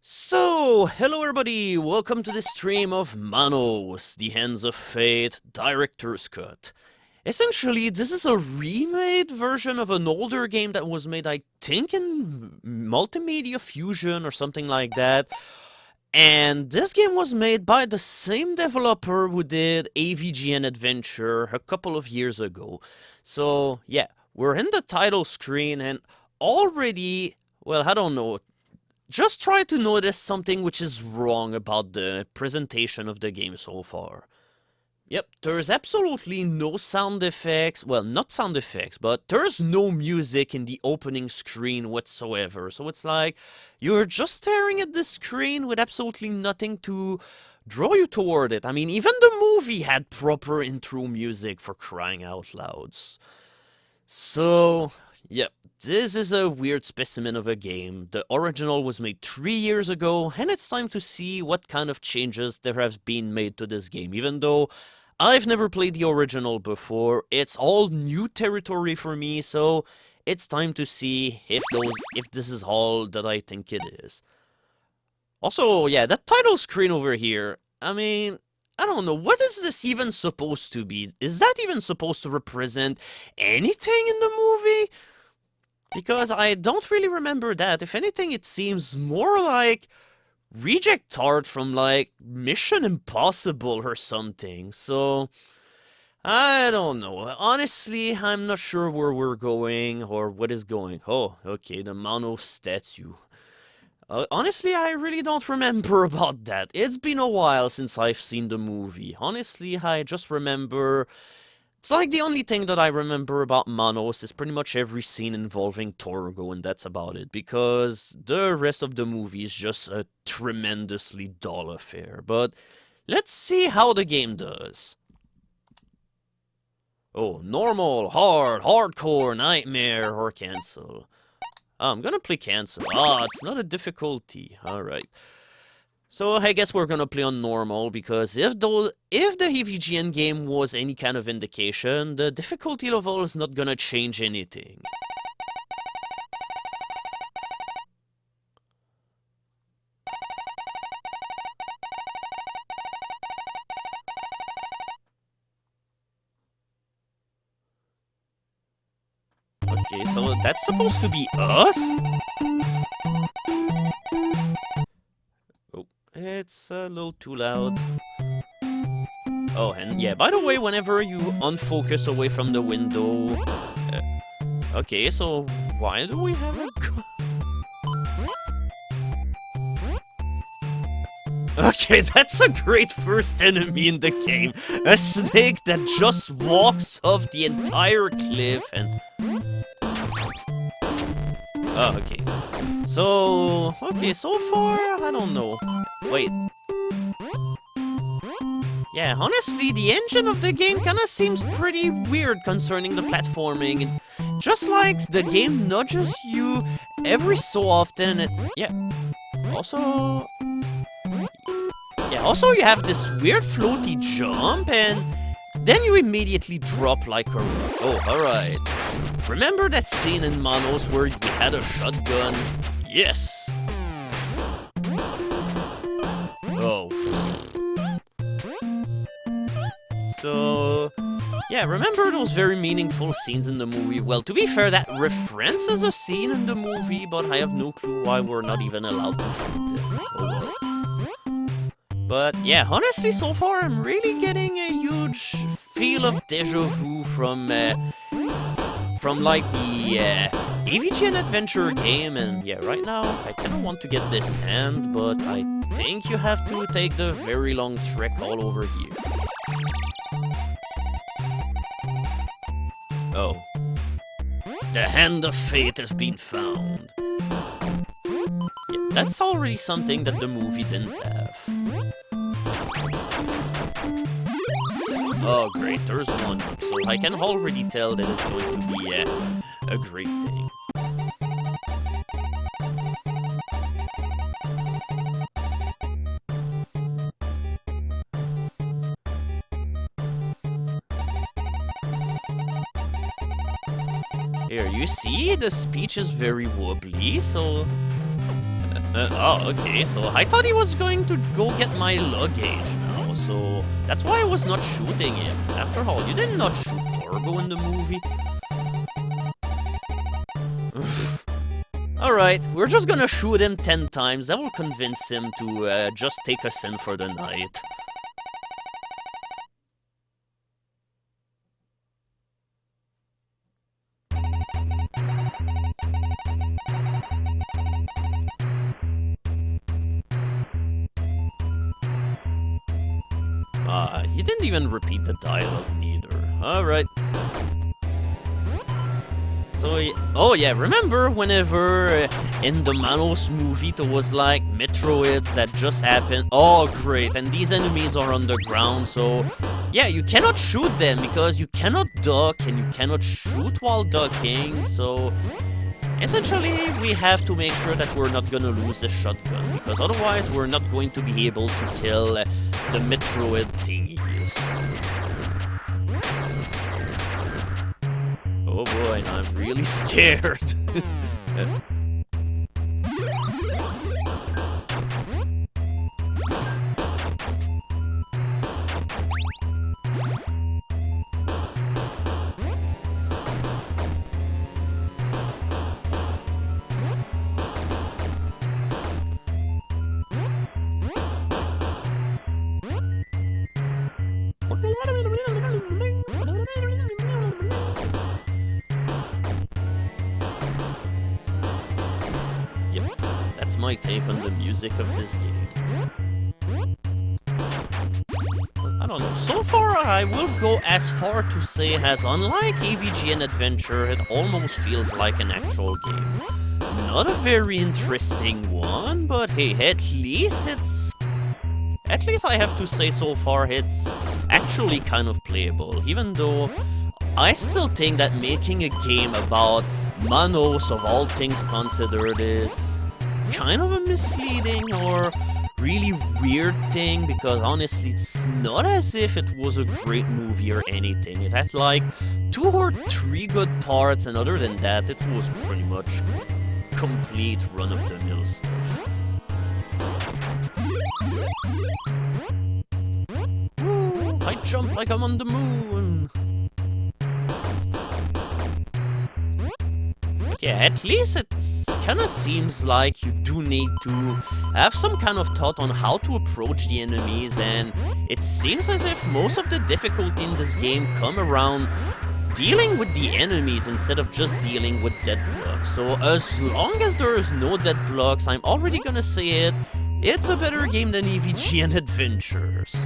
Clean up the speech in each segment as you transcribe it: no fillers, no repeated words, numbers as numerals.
So, hello everybody, welcome to the stream of Manos, the Hands of Fate Director's Cut. Essentially, this is a remade version of an older game that was made, I think, in Multimedia Fusion or something like that. And this game was made by the same developer who did AVGN Adventure a couple of years ago. So, yeah, we're in the title screen and already, well, I don't know, just try to notice something which is wrong about the presentation of the game so far. Yep, there's absolutely no sound effects, well, not sound effects, but there's no music in the opening screen whatsoever. So it's like, you're just staring at the screen with absolutely nothing to draw you toward it. I mean, even the movie had proper intro music, for crying out loud. So, yep, this is a weird specimen of a game. The original was made 3 years ago, and it's time to see what kind of changes there have been made to this game. Even though I've never played the original before, it's all new territory for me, so it's time to see if this is all that I think it is. Also, yeah, that title screen over here, I mean, I don't know, what is this even supposed to be? Is that even supposed to represent anything in the movie? Because I don't really remember that. If anything, it seems more like reject art from, like, Mission Impossible or something. So, I don't know. Honestly, I'm not sure where we're going or what is going. Oh, okay, the Manos statue. Honestly, I really don't remember about that. It's been a while since I've seen the movie. Honestly, I just remember... It's like the only thing that I remember about Manos is pretty much every scene involving Torgo, and that's about it, because the rest of the movie is just a tremendously dull affair. But let's see how the game does. Oh, normal, hard, hardcore, nightmare, or cancel. Oh, I'm gonna play cancel. Ah, it's not a difficulty. Alright. So I guess we're gonna play on normal, because if the AVGN game was any kind of indication, the difficulty level is not gonna change anything. Okay, so that's supposed to be us? It's a little too loud. Oh, and yeah, by the way, whenever you unfocus away from the window... okay, so why do we have a... Okay, that's a great first enemy in the game. A snake that just walks off the entire cliff and... Oh, okay. So far, I don't know. Wait. Yeah, honestly, the engine of the game kinda seems pretty weird concerning the platforming. Just like the game nudges you every so often, also you have this weird floaty jump, and then you immediately drop like a... Oh, alright. Remember that scene in Manos where you had a shotgun? Yes! Oh. So... yeah, remember those very meaningful scenes in the movie? Well, to be fair, that references a scene in the movie, but I have no clue why we're not even allowed to shoot them. Oh well. But yeah, honestly, so far I'm really getting a huge feel of deja vu from like the AVGN Adventure game, and yeah, right now I kinda want to get this hand, but I think you have to take the very long trek all over here. Oh. The Hand of Fate has been found. Yeah, that's already something that the movie didn't have. Oh great, there's one, so I can already tell that it's going to be a great thing. Here, you see? The speech is very wobbly, so... Oh, okay, so I thought he was going to go get my luggage now, so that's why I was not shooting him. After all, you did not shoot Torgo in the movie. Alright, we're just gonna shoot him 10 times. That will convince him to just take us in for the night. He didn't even repeat the dialogue neither. Alright. So, oh yeah, remember whenever in the Manos movie there was like Metroids that just happened? Oh great, and these enemies are underground, so yeah, you cannot shoot them because you cannot duck and you cannot shoot while ducking, so essentially we have to make sure that we're not gonna lose the shotgun, because otherwise we're not going to be able to kill the Metroid thingies. Oh boy, I'm really scared. That's my take on the music of this game. I don't know. So far, I will go as far to say as unlike AVGN Adventure, it almost feels like an actual game. Not a very interesting one, but hey, at least I have to say so far it's actually kind of playable, even though I still think that making a game about Manos, of all things considered, is kind of a misleading or really weird thing, because honestly it's not as if it was a great movie or anything. It had like 2 or 3 good parts, and other than that it was pretty much complete run-of-the-mill stuff. Woo, I jump like I'm on the moon! Yeah, at least it kind of seems like you do need to have some kind of thought on how to approach the enemies, and it seems as if most of the difficulty in this game come around dealing with the enemies instead of just dealing with dead blocks. So as long as there is no dead blocks, I'm already gonna say it's a better game than AVGN Adventures.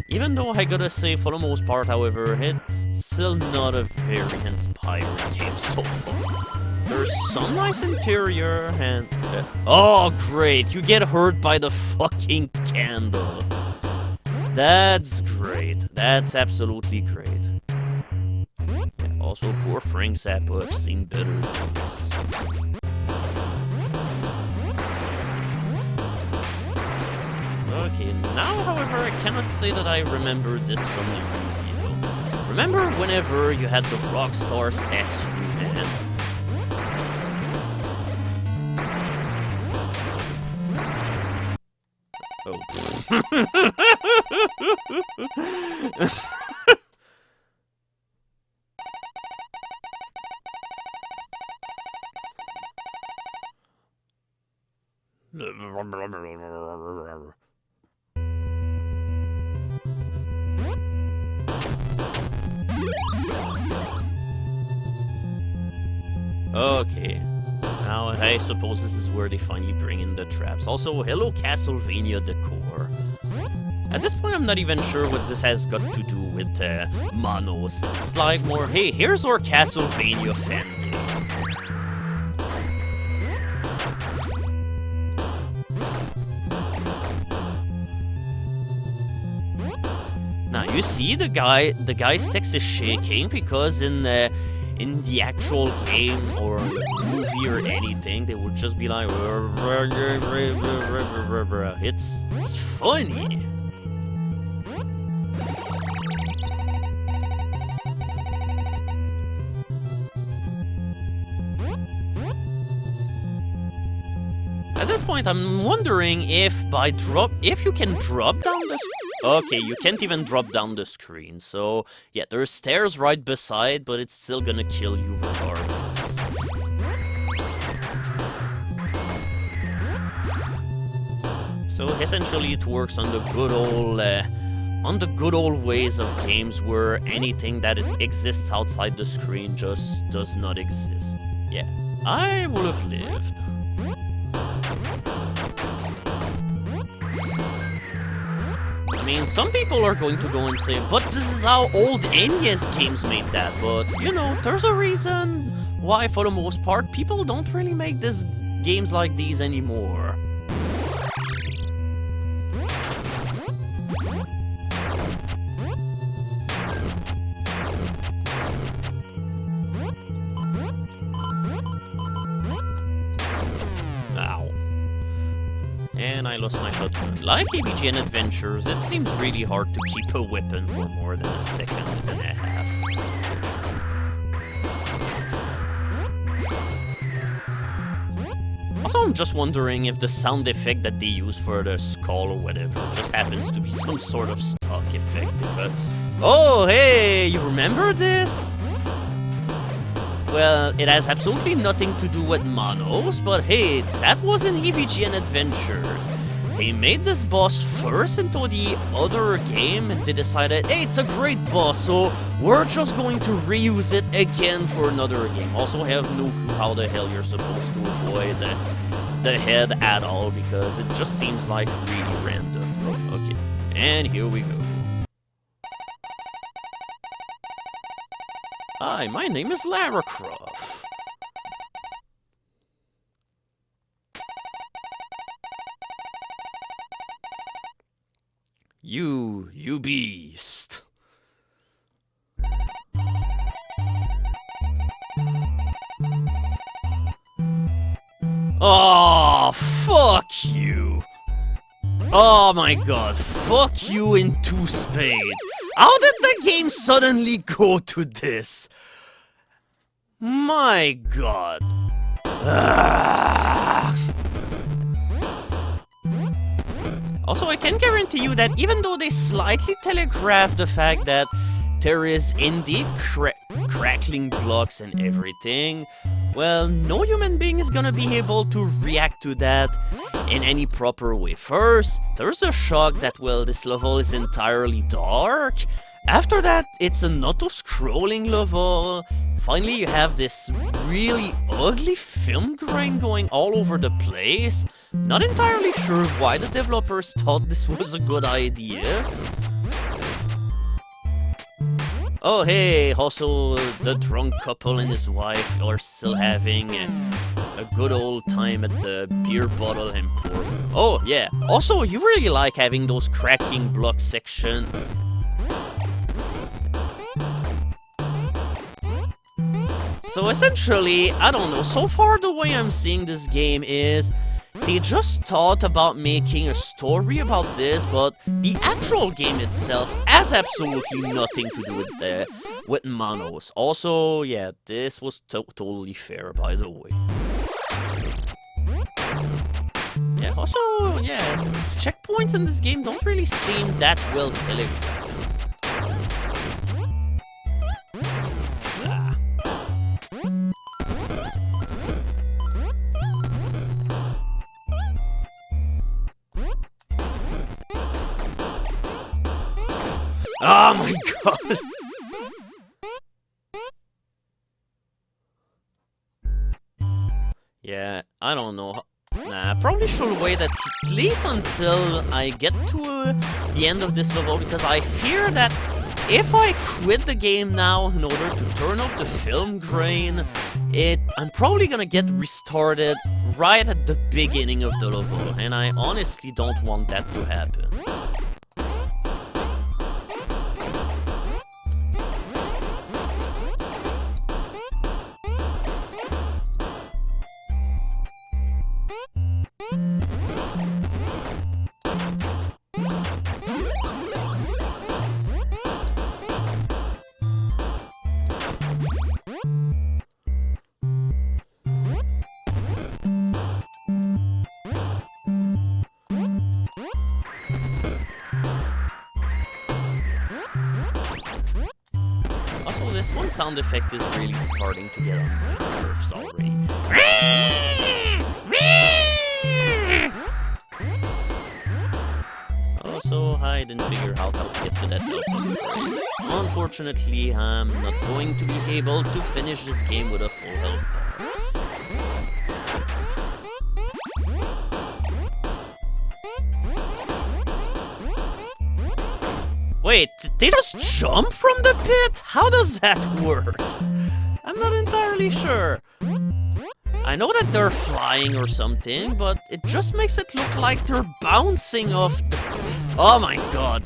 Even though I gotta say, for the most part, however, it's still not a very inspiring game so far. There's some nice interior, and... oh, great! You get hurt by the fucking candle! That's great. That's absolutely great. Yeah, also, poor Frank Zappa, I've seen better things. Okay, now, however, I cannot say that I remember this from the movie, though. Remember whenever you had the Rockstar statue, man? Oh. Okay, now I suppose this is where they finally bring in the traps. Also, hello Castlevania decor. At this point, I'm not even sure what this has got to do with Manos. It's like more, hey, here's our Castlevania fan game. Now, you see the guy's text is shaking because in the actual game or movie or anything, they would just be like, it's funny. At this point, I'm wondering if if you can drop down the... Okay, you can't even drop down the screen, so yeah, there's stairs right beside, but it's still gonna kill you regardless. So essentially it works on the good old ways of games where anything that exists outside the screen just does not exist. Yeah, I would have lived. I mean, some people are going to go and say, but this is how old NES games made that, but, you know, there's a reason why, for the most part, people don't really make these games like these anymore. And I lost my shotgun. Like AVGN Adventures, it seems really hard to keep a weapon for more than a second and a half. Also, I'm just wondering if the sound effect that they use for the skull or whatever just happens to be some sort of stock effect. But... Oh, hey, you remember this? Well, it has absolutely nothing to do with Manos, but hey, that was in AVGN Adventures. They made this boss first into the other game, and they decided, hey, it's a great boss, so we're just going to reuse it again for another game. Also, I have no clue how the hell you're supposed to avoid the head at all, because it just seems like really random. Oh, okay, and here we go. Hi, my name is Lara Croft. You beast. Oh, fuck you. Oh my god, fuck you in 2 spades. How did the game suddenly go to this? My god. Also, I can guarantee you that even though they slightly telegraph the fact that there is indeed crackling blocks and everything, well, no human being is gonna be able to react to that in any proper way. First, there's a shock that, well, this level is entirely dark. After that, it's an auto-scrolling level. Finally, you have this really ugly film grain going all over the place. Not entirely sure why the developers thought this was a good idea. Oh hey, also the drunk couple and his wife are still having a good old time at the beer bottle emporium. Oh yeah, also you really like having those cracking block section. So essentially, I don't know, so far the way I'm seeing this game is they just thought about making a story about this, but the actual game itself has absolutely nothing to do with Manos. Also, yeah, this was totally fair, by the way. Yeah, also, yeah, checkpoints in this game don't really seem that well telegraphed. Oh my god! Yeah, I don't know. Nah, I probably should wait at least until I get to the end of this level, because I fear that if I quit the game now in order to turn off the film grain, I'm probably gonna get restarted right at the beginning of the level, and I honestly don't want that to happen. this one sound effect is really starting to get on my nerves already. Also, I didn't figure out how to get to that health. Unfortunately, I'm not going to be able to finish this game with a full health bar. Wait, they just jump from the pit? How does that work? I'm not entirely sure. I know that they're flying or something, but it just makes it look like they're bouncing off the... Oh my god.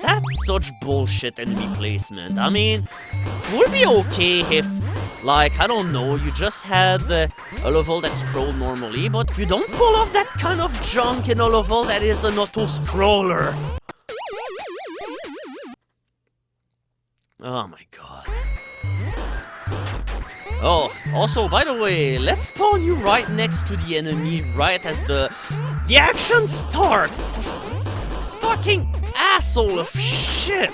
That's such bullshit enemy placement. I mean, it would be okay if, like, I don't know, you just had a level that scrolled normally, but you don't pull off that kind of junk in a level that is an auto-scroller. Oh my god. Oh, also, by the way, let's spawn you right next to the enemy right as the action starts! Fucking asshole of shit!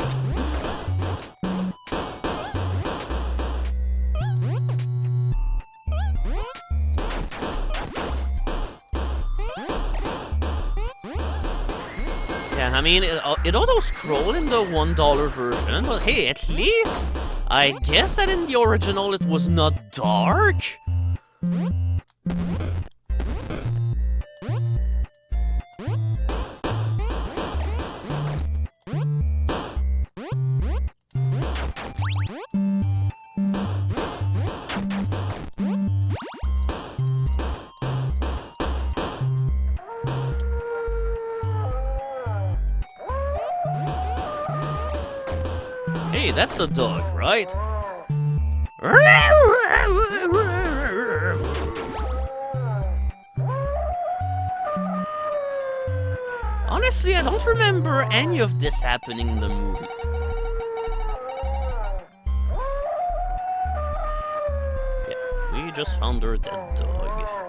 Yeah, I mean, it auto-scrolled in the $1 version, but hey, at least I guess that in the original it was not dark? Hey, that's a dog, right? Honestly, I don't remember any of this happening in the movie. Yeah, we just found our dead dog.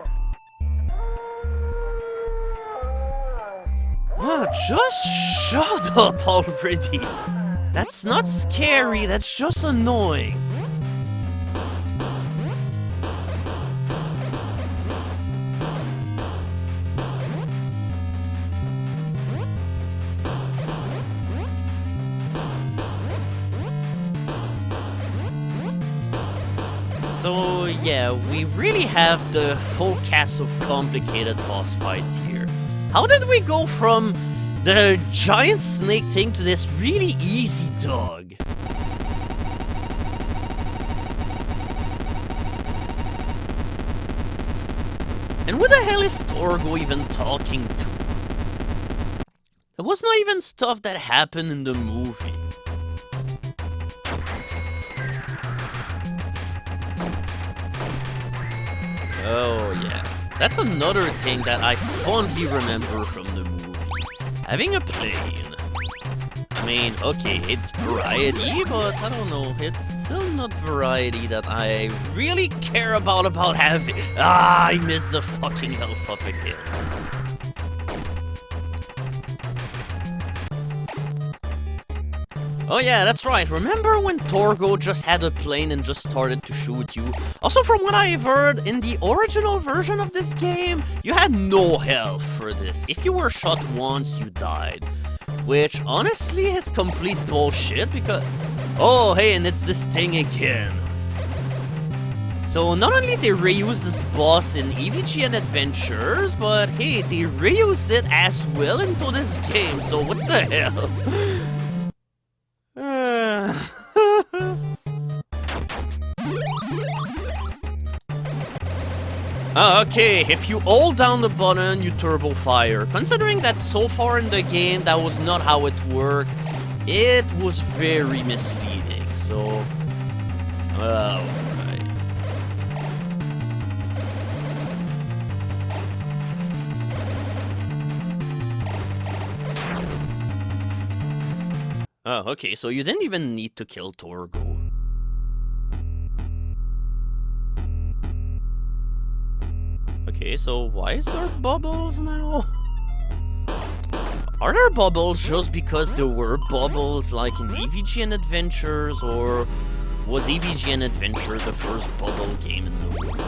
Ah, just shut up already! That's not scary, that's just annoying. So yeah, we really have the full cast of complicated boss fights here. How did we go from the giant snake thing to this really easy dog? And what the hell is Torgo even talking to? There was not even stuff that happened in the movie. Oh yeah, that's another thing that I fondly remember from the movie. Having a plane. I mean, okay, it's variety, but I don't know, it's still not variety that I really care about having. Ah, I missed the fucking health up again. Oh yeah, that's right. Remember when Torgo just had a plane and just started to shoot you? Also, from what I've heard, in the original version of this game, you had no health for this. If you were shot once, you died. Which, honestly, is complete bullshit because... Oh, hey, and it's this thing again. So, not only they reused this boss in AVGN Adventures, but hey, they reused it as well into this game, so what the hell? Okay, if you hold down the button, you turbo fire. Considering that so far in the game, that was not how it worked, it was very misleading, so... Alright. Oh, okay, so you didn't even need to kill Torgo. Okay, so why is there bubbles now? Are there bubbles just because there were bubbles like in AVGN Adventures, or Was AVGN Adventures the first bubble game in the world?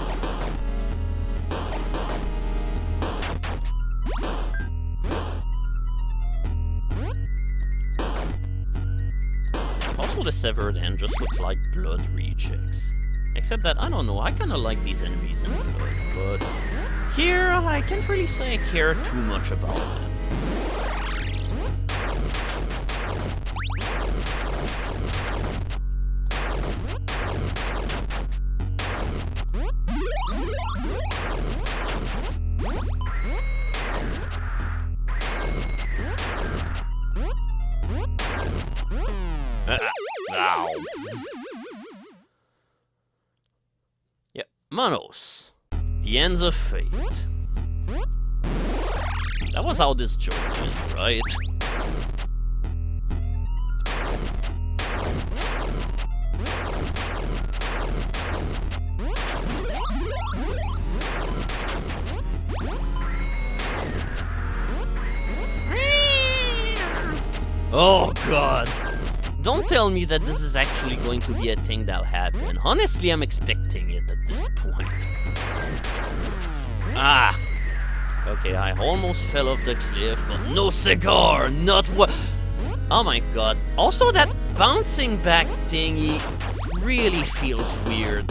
Also, the severed end just look like blood rejects. Except that, I don't know, I kinda like these enemies in blood, but here I can't really say I care too much about them. Ow. Yep, Manos. The Ends of Fate. That was how this joke went, right? Oh god. Don't tell me that this is actually going to be a thing that'll happen. Honestly, I'm expecting it at this point. Ah. Okay, I almost fell off the cliff, but no cigar, not what... Oh my god. Also, that bouncing back thingy really feels weird.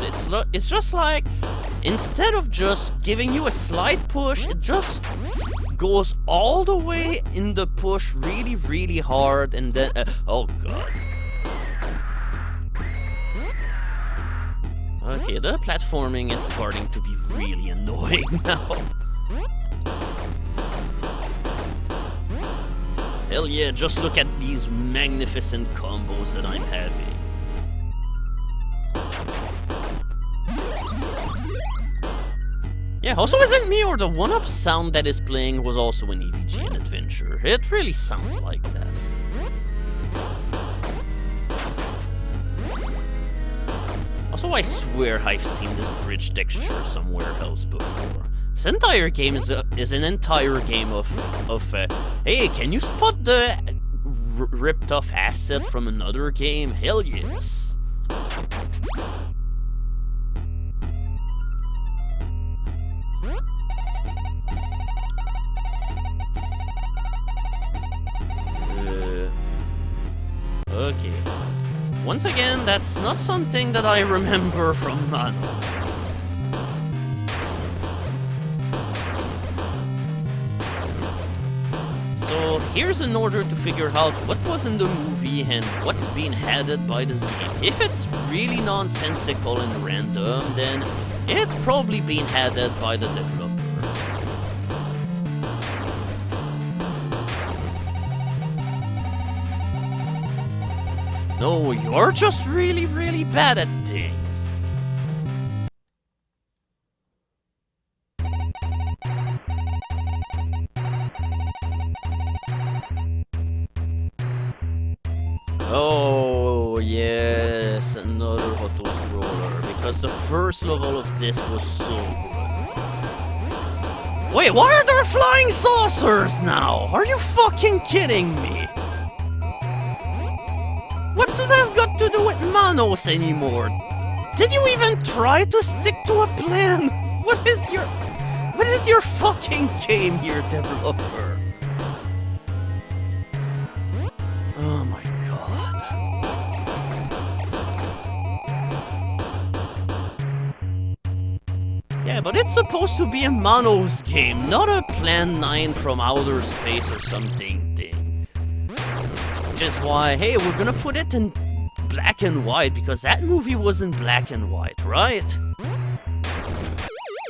It's just like, instead of just giving you a slight push, it just goes all the way in the push really, really hard, and then... oh god. Okay, the platforming is starting to be really annoying now. Hell yeah, just look at these magnificent combos that I'm having. Yeah, also isn't me or the one-up sound that is playing was also an AVGN Adventure. It really sounds like that. Also, I swear I've seen this bridge texture somewhere else before. This entire game is an entire game of hey, can you spot the ripped off asset from another game? Hell yes. Okay. Once again, that's not something that I remember from Manos. So here's an order to figure out what was in the movie and what's being added by this game. If it's really nonsensical and random, then it's probably being added by the developer. No, you're just really, really bad at things. Oh, yes, another auto-scroller, because the first level of this was so good. Wait, why are there flying saucers now? Are you fucking kidding me? What does this got to do with Manos anymore? Did you even try to stick to a plan? What is your fucking game here, developer? Oh my god. Yeah, but it's supposed to be a Manos game, not a Plan 9 from outer space or something thing. Which is why, hey, we're gonna put it in black and white, because that movie was in black and white, right?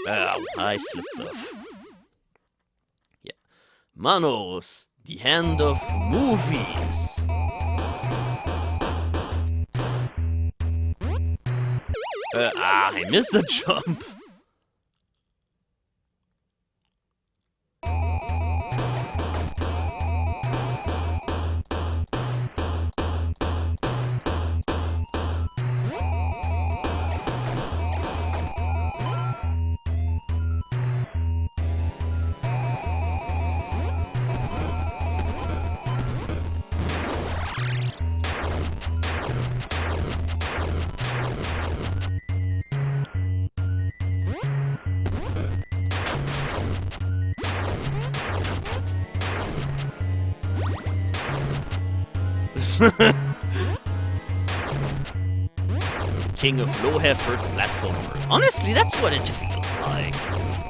Ow, I slipped off. Yeah. Manos, the end of movies. I missed the jump. King of low-effort platformer. Honestly, that's what it feels like.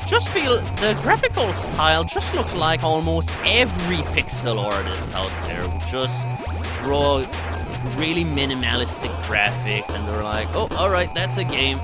Just feel the graphical style just looks like almost every pixel artist out there who just draw really minimalistic graphics and they're like, oh, alright, that's a game.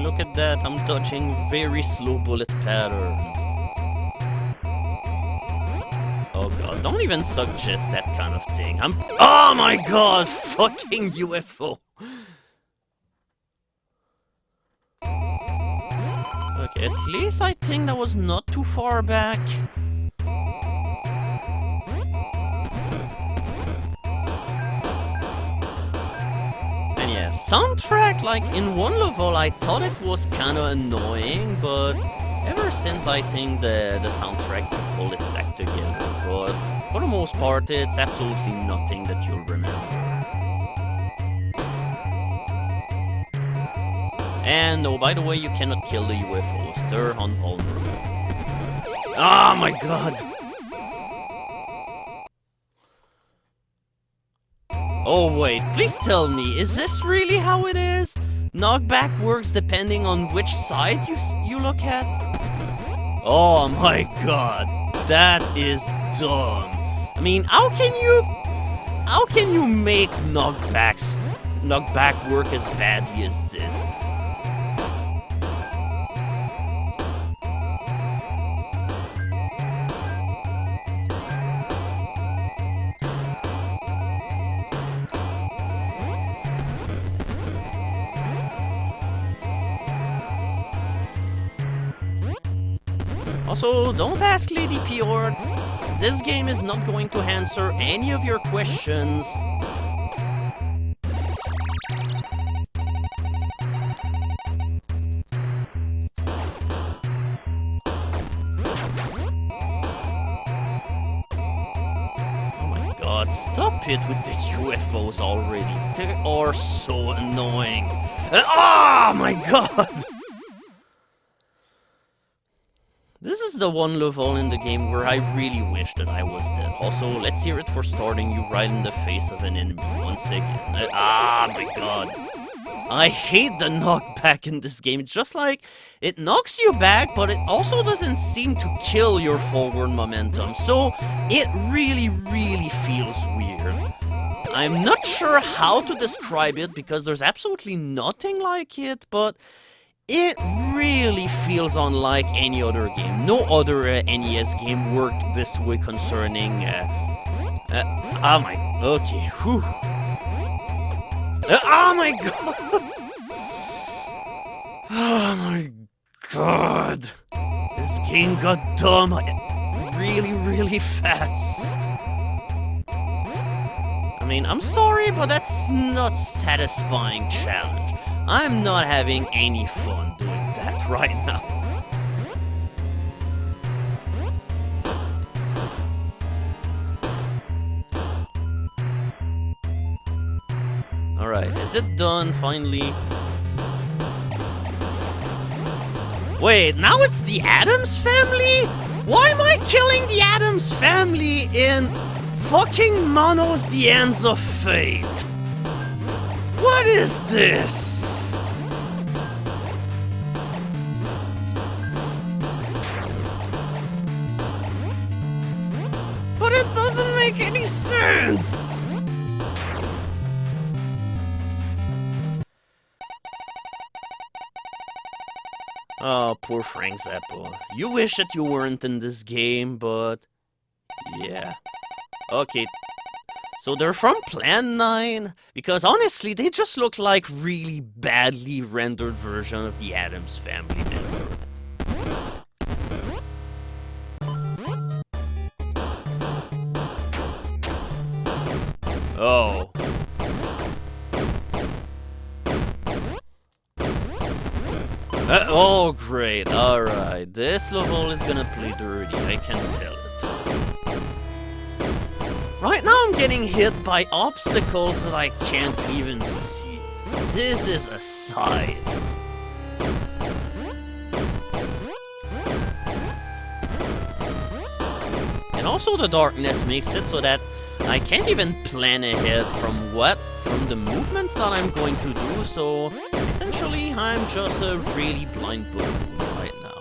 Look at that, I'm dodging very slow bullet patterns. Oh god, don't even suggest that kind of thing. Oh my god, fucking UFO! Okay, at least I think that was not too far back. And yeah, soundtrack, like in one level I thought it was kinda annoying, but ever since I think the soundtrack pulled its act together, but for the most part it's absolutely nothing that you'll remember. And oh, by the way, you cannot kill the UFOs, they're invulnerable. Oh my god! Oh wait, please tell me, is this really how it is? Knockback works depending on which side you look at? Oh my god, that is dumb. I mean, how can you make knockback work as badly as this? Also, don't ask Lady Pior. This game is not going to answer any of your questions. Oh my god, stop it with the UFOs already. They are so annoying. Oh my god! This is the one level in the game where I really wish that I was dead. Also, let's hear it for starting you right in the face of an enemy once again. Ah, my god. I hate the knockback in this game. It's just like, it knocks you back, but it also doesn't seem to kill your forward momentum. So, it really, really feels weird. I'm not sure how to describe it, because there's absolutely nothing like it, but it really feels unlike any other game. No other NES game worked this way concerning... oh my... Okay, whew. Oh my god! Oh my god! This game got dumb really, really fast. I mean, I'm sorry, but that's not satisfying challenge. I'm not having any fun doing that right now. Alright, is it done finally? Wait, now it's the Addams Family? Why am I killing the Addams Family in fucking Manos, the Ends of Fate? What is this? But it doesn't make any sense! Oh, poor Frank Zappa. You wish that you weren't in this game, but... yeah. Okay. So they're from Plan 9? Because honestly, they just look like really badly rendered version of the Addams Family member. Oh. Oh, great. Alright. This level is gonna play dirty. I can tell it. Right now I'm getting hit by obstacles that I can't even see. This is a sight. And also the darkness makes it so that I can't even plan ahead from the movements that I'm going to do, so essentially I'm just a really blind buffoon right now.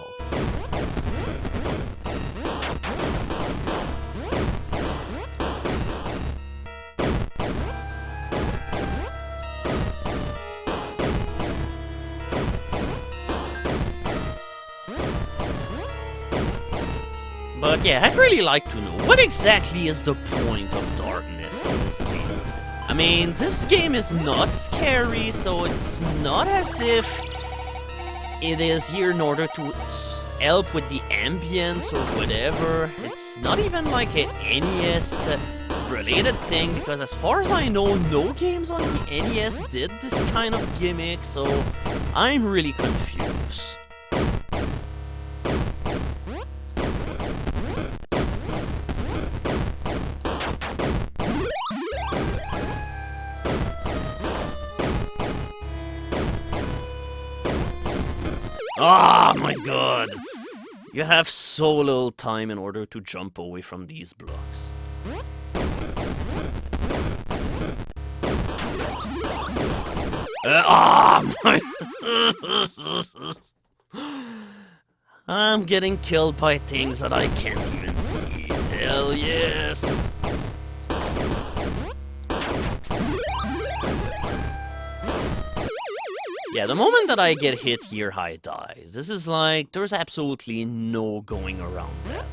But yeah, I'd really like to know, what exactly is the point of darkness in this game? I mean, this game is not scary, so it's not as if it is here in order to help with the ambience or whatever. It's not even like an NES related thing, because as far as I know, no games on the NES did this kind of gimmick, so I'm really confused. Oh my god! You have so little time in order to jump away from these blocks. My I'm getting killed by things that I can't even see. Hell yes! Yeah, the moment that I get hit here, I die. This is like, there's absolutely no going around that.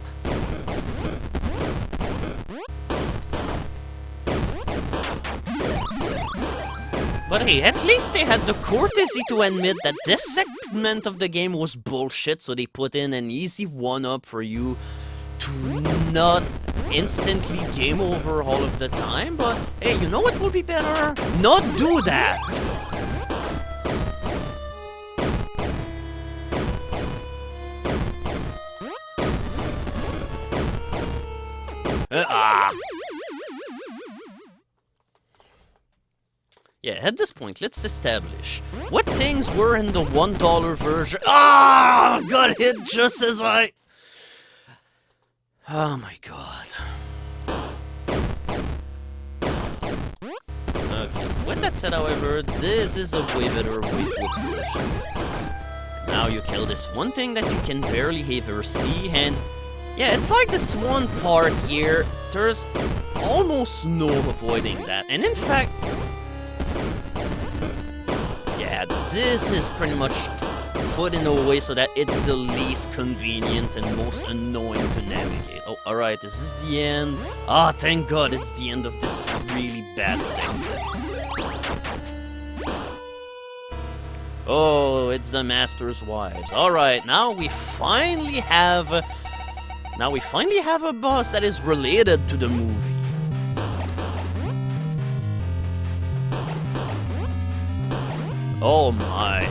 But hey, at least they had the courtesy to admit that this segment of the game was bullshit, so they put in an easy one-up for you to not instantly game over all of the time, but hey, you know what will be better? Not do that! Yeah, at this point, let's establish what things were in the $1 version. Got hit just as I... Oh my god. Okay, with that said, however, this is a way better way to approach this. Now you kill this one thing that you can barely ever see, and yeah, it's like this one part here, there's almost no avoiding that, and in fact, yeah, this is pretty much put in a way so that it's the least convenient and most annoying to navigate. Oh, alright, this is the end. Thank god it's the end of this really bad segment. Oh, it's the Master's Wives. Alright, now we finally have a boss that is related to the movie. Oh my.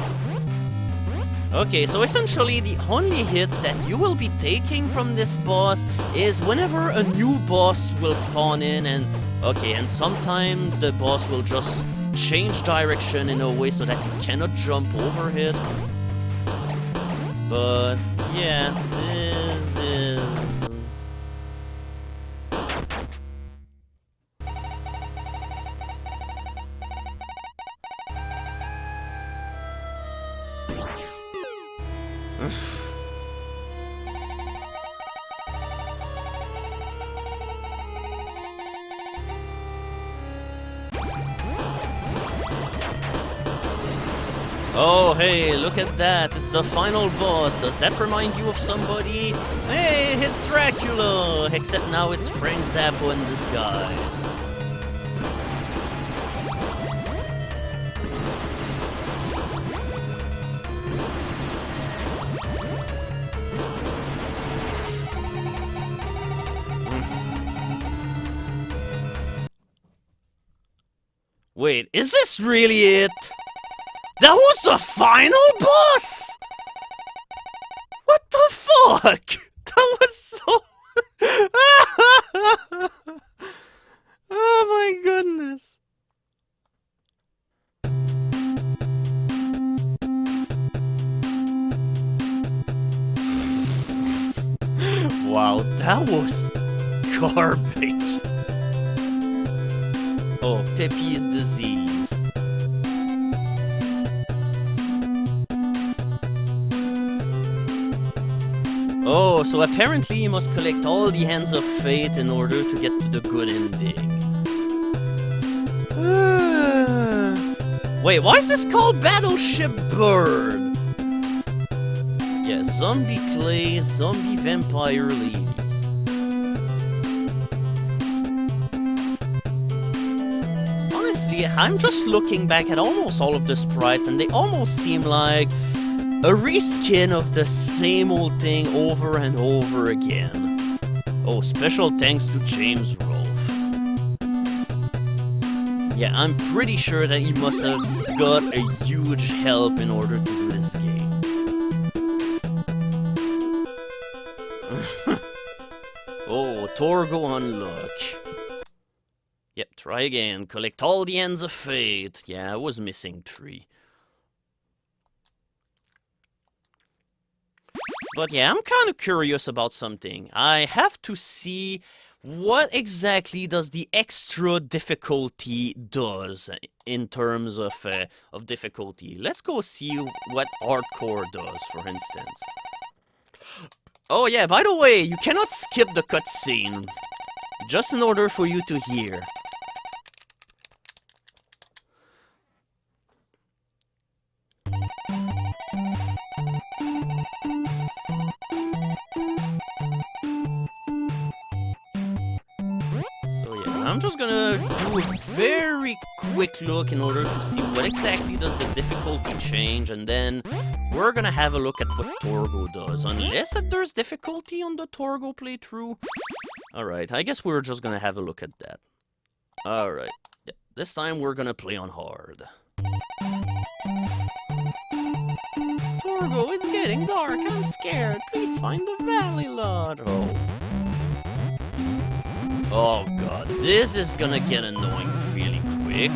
Okay, so essentially the only hits that you will be taking from this boss is whenever a new boss will spawn in, and okay, and sometime the boss will just change direction in a way so that you cannot jump over it. But yeah, this is... Oh, hey, look at that. It's the final boss. Does that remind you of somebody? Hey, it's Dracula! Except now it's Frank Zappa in disguise. Wait, is this really it? That was the final boss! What the fuck? That was so... Oh my goodness. Wow, that was garbage. Oh, Pepe's disease. Oh, so apparently you must collect all the Hands of Fate in order to get to the good ending. Wait, why is this called Battleship Bird? Yeah, Zombie Clay, Zombie Vampire Lady. Honestly, I'm just looking back at almost all of the sprites and they almost seem like a reskin of the same old thing over and over again. Oh, special thanks to James Rolfe. Yeah, I'm pretty sure that he must have got a huge help in order to do this game. Oh, Torgo unlock. Yep, try again. Collect all the Hands of Fate. Yeah, I was missing 3. But yeah, I'm kind of curious about something. I have to see what exactly does the extra difficulty does in terms of difficulty. Let's go see what hardcore does, for instance. Oh yeah, by the way, you cannot skip the cutscene, just in order for you to hear. I'm just gonna do a very quick look in order to see what exactly does the difficulty change, and then we're gonna have a look at what Torgo does, unless that there's difficulty on the Torgo playthrough. Alright, I guess we're just gonna have a look at that. Alright, yeah, this time we're gonna play on hard. Torgo, it's getting dark, I'm scared, please find the Valley Lot. Oh god, this is gonna get annoying really quick.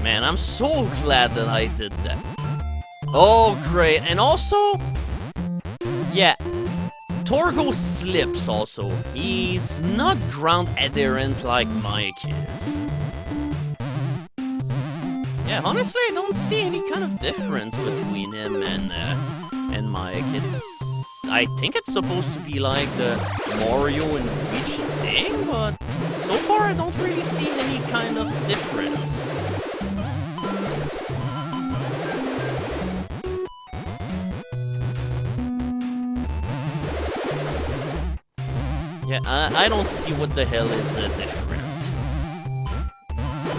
Man, I'm so glad that I did that. Oh great, and also, yeah, Torgo slips also. He's not ground adherent like Mike is. Yeah, honestly I don't see any kind of difference between him and Mike. I think it's supposed to be like the Mario and Luigi thing, but so far I don't really see any kind of difference. Yeah, I don't see what the hell is different.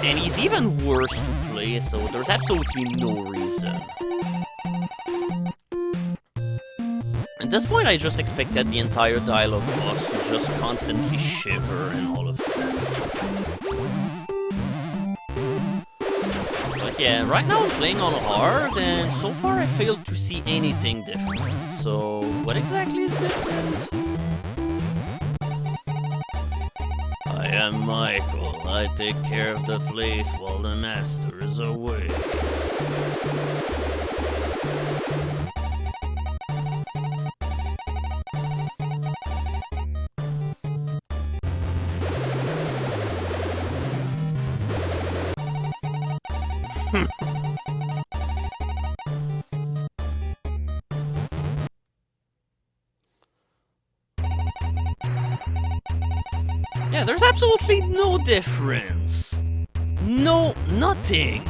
And he's even worse to play, so there's absolutely no reason. At this point, I just expected the entire dialogue box to just constantly shiver and all of that. But yeah, right now I'm playing on hard, and so far I failed to see anything different. So, what exactly is different? I am Michael. I take care of the place while the master is away. Yeah, there's absolutely no difference. No, nothing.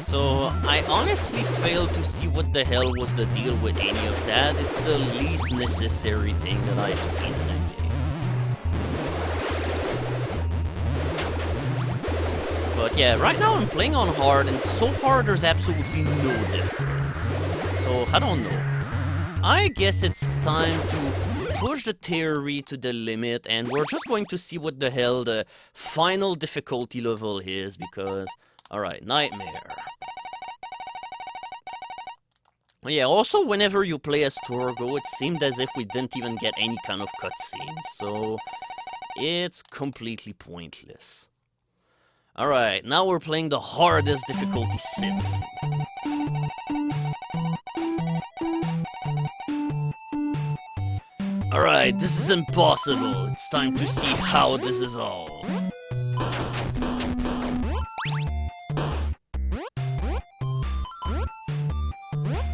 So, I honestly failed to see what the hell was the deal with any of that. It's the least necessary thing that I've seen in a game. But yeah, right now I'm playing on hard, and so far there's absolutely no difference. So, I don't know. I guess it's time to push the theory to the limit, and we're just going to see what the hell the final difficulty level is, because... Alright, Nightmare. Yeah, also whenever you play as Torgo, it seemed as if we didn't even get any kind of cutscene, so... It's completely pointless. Alright, now we're playing the hardest difficulty sitting. Alright, this is impossible. It's time to see how this is all.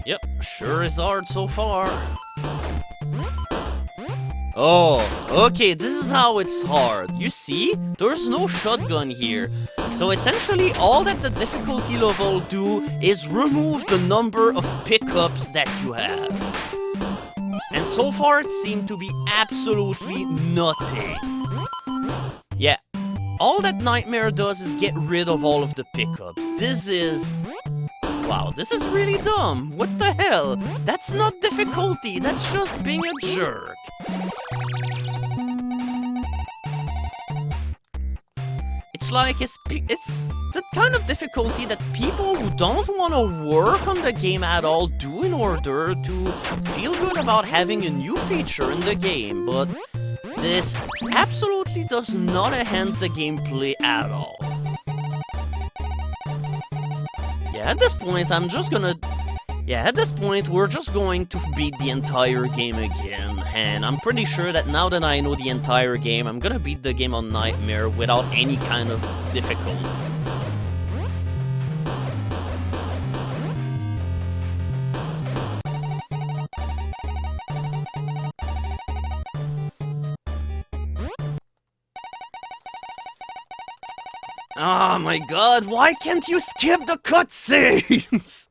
Yep, sure is hard so far. Oh, okay, this is how it's hard. You see? There's no shotgun here. So essentially, all that the difficulty level do is remove the number of pickups that you have. And so far, it seemed to be absolutely nothing. Yeah, all that Nightmare does is get rid of all of the pickups. This is... Wow, this is really dumb. What the hell? That's not difficulty, that's just being a jerk. It's like, it's the kind of difficulty that people who don't want to work on the game at all do in order to feel good about having a new feature in the game, but this absolutely does not enhance the gameplay at all. Yeah, at this point, we're just going to beat the entire game again, and I'm pretty sure that now that I know the entire game, I'm gonna beat the game on Nightmare without any kind of difficulty. Oh my god, why can't you skip the cutscenes?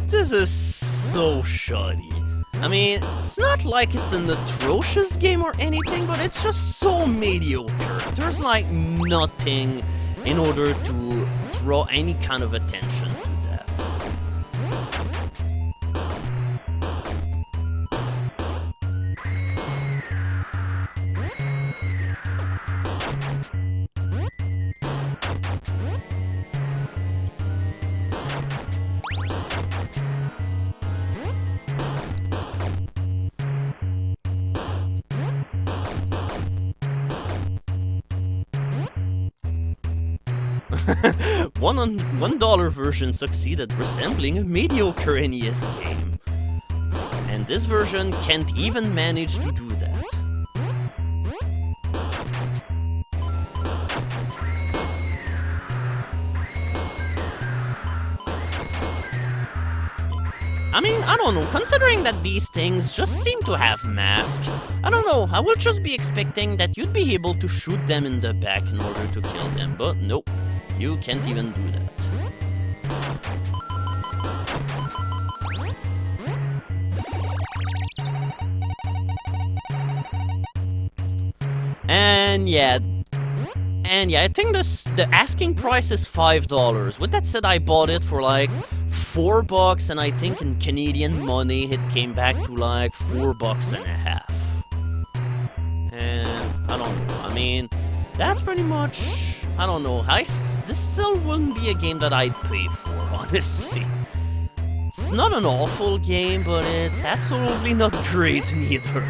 This is so shoddy. I mean, it's not like it's an atrocious game or anything, but it's just so mediocre. There's like nothing in order to draw any kind of attention to that. $1 version succeeded, resembling a mediocre NES game. And this version can't even manage to do that. I mean, I don't know, considering that these things just seem to have masks, I don't know, I would just be expecting that you'd be able to shoot them in the back in order to kill them, but nope. You can't even do that. And yeah, I think the asking price is $5. With that said, I bought it for like $4, and I think in Canadian money it came back to like $4.50. And I don't know, I mean, that's pretty much... I don't know, this still wouldn't be a game that I'd pay for, honestly. It's not an awful game, but it's absolutely not great neither.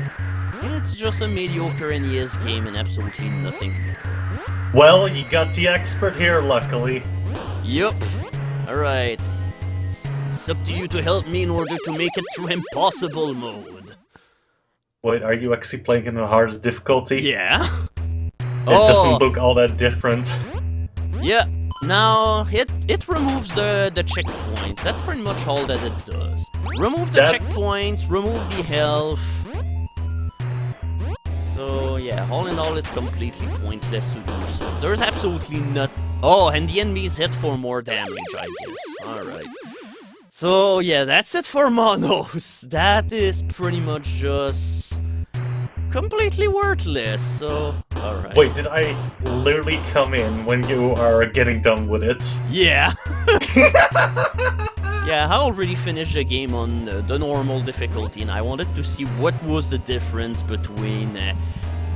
It's just a mediocre NES game and absolutely nothing more. Well, you got the expert here, luckily. Yup. Alright. It's up to you to help me in order to make it through impossible mode. Wait, are you actually playing in the hardest difficulty? Yeah. It doesn't look all that different. Yeah, now it removes the checkpoints. That's pretty much all that it does. Remove the checkpoints, remove the health. So yeah, all in all, it's completely pointless to do so. There's absolutely not... Oh, and the enemies hit for more damage, I guess. Alright. So yeah, that's it for Manos. That is pretty much just... completely worthless, so alright. Wait, did I literally come in when you are getting done with it? Yeah. Yeah, I already finished the game on the normal difficulty, and I wanted to see what was the difference between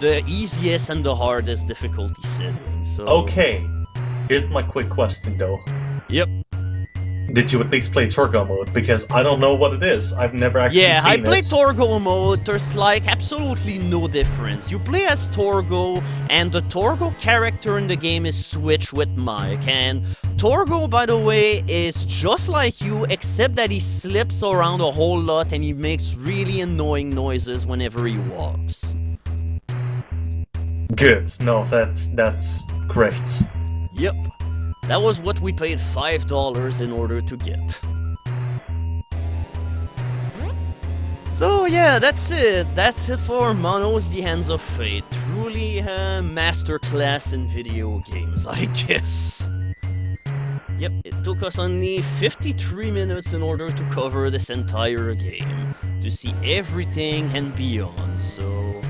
the easiest and the hardest difficulty setting, so... Okay, here's my quick question though. Yep. Did you at least play Torgo mode? Because I don't know what it is. I've never actually seen it. Yeah, I played Torgo mode. There's like absolutely no difference. You play as Torgo, and the Torgo character in the game is switched with Mike. And Torgo, by the way, is just like you, except that he slips around a whole lot and he makes really annoying noises whenever he walks. Good. No, that's great. Yep. That was what we paid $5 in order to get. So yeah, that's it. That's it for Manos, The Hands of Fate. Truly a masterclass in video games, I guess. Yep, it took us only 53 minutes in order to cover this entire game, to see everything and beyond, so...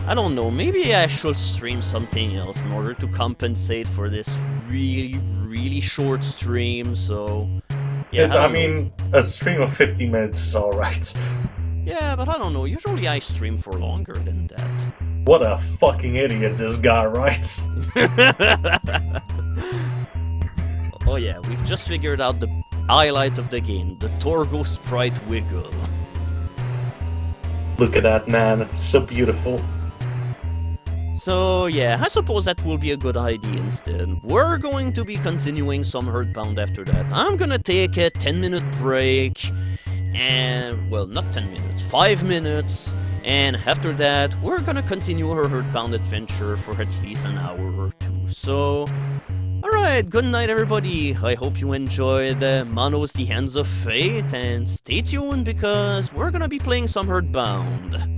I don't know, maybe I should stream something else in order to compensate for this really short stream, so... Yeah, I mean, a stream of 50 minutes is alright. Yeah, but I don't know, usually I stream for longer than that. What a fucking idiot this guy writes. Oh yeah, we've just figured out the highlight of the game, the Torgo sprite wiggle. Look at that, man, it's so beautiful. So yeah, I suppose that will be a good idea instead. We're going to be continuing some Earthbound after that. I'm gonna take a 10-minute break, and, well, not 10 minutes, 5 minutes, and after that, we're gonna continue our Earthbound adventure for at least an hour or two. So, alright, good night everybody. I hope you enjoyed Manos, The Hands of Fate, and stay tuned because we're gonna be playing some Earthbound.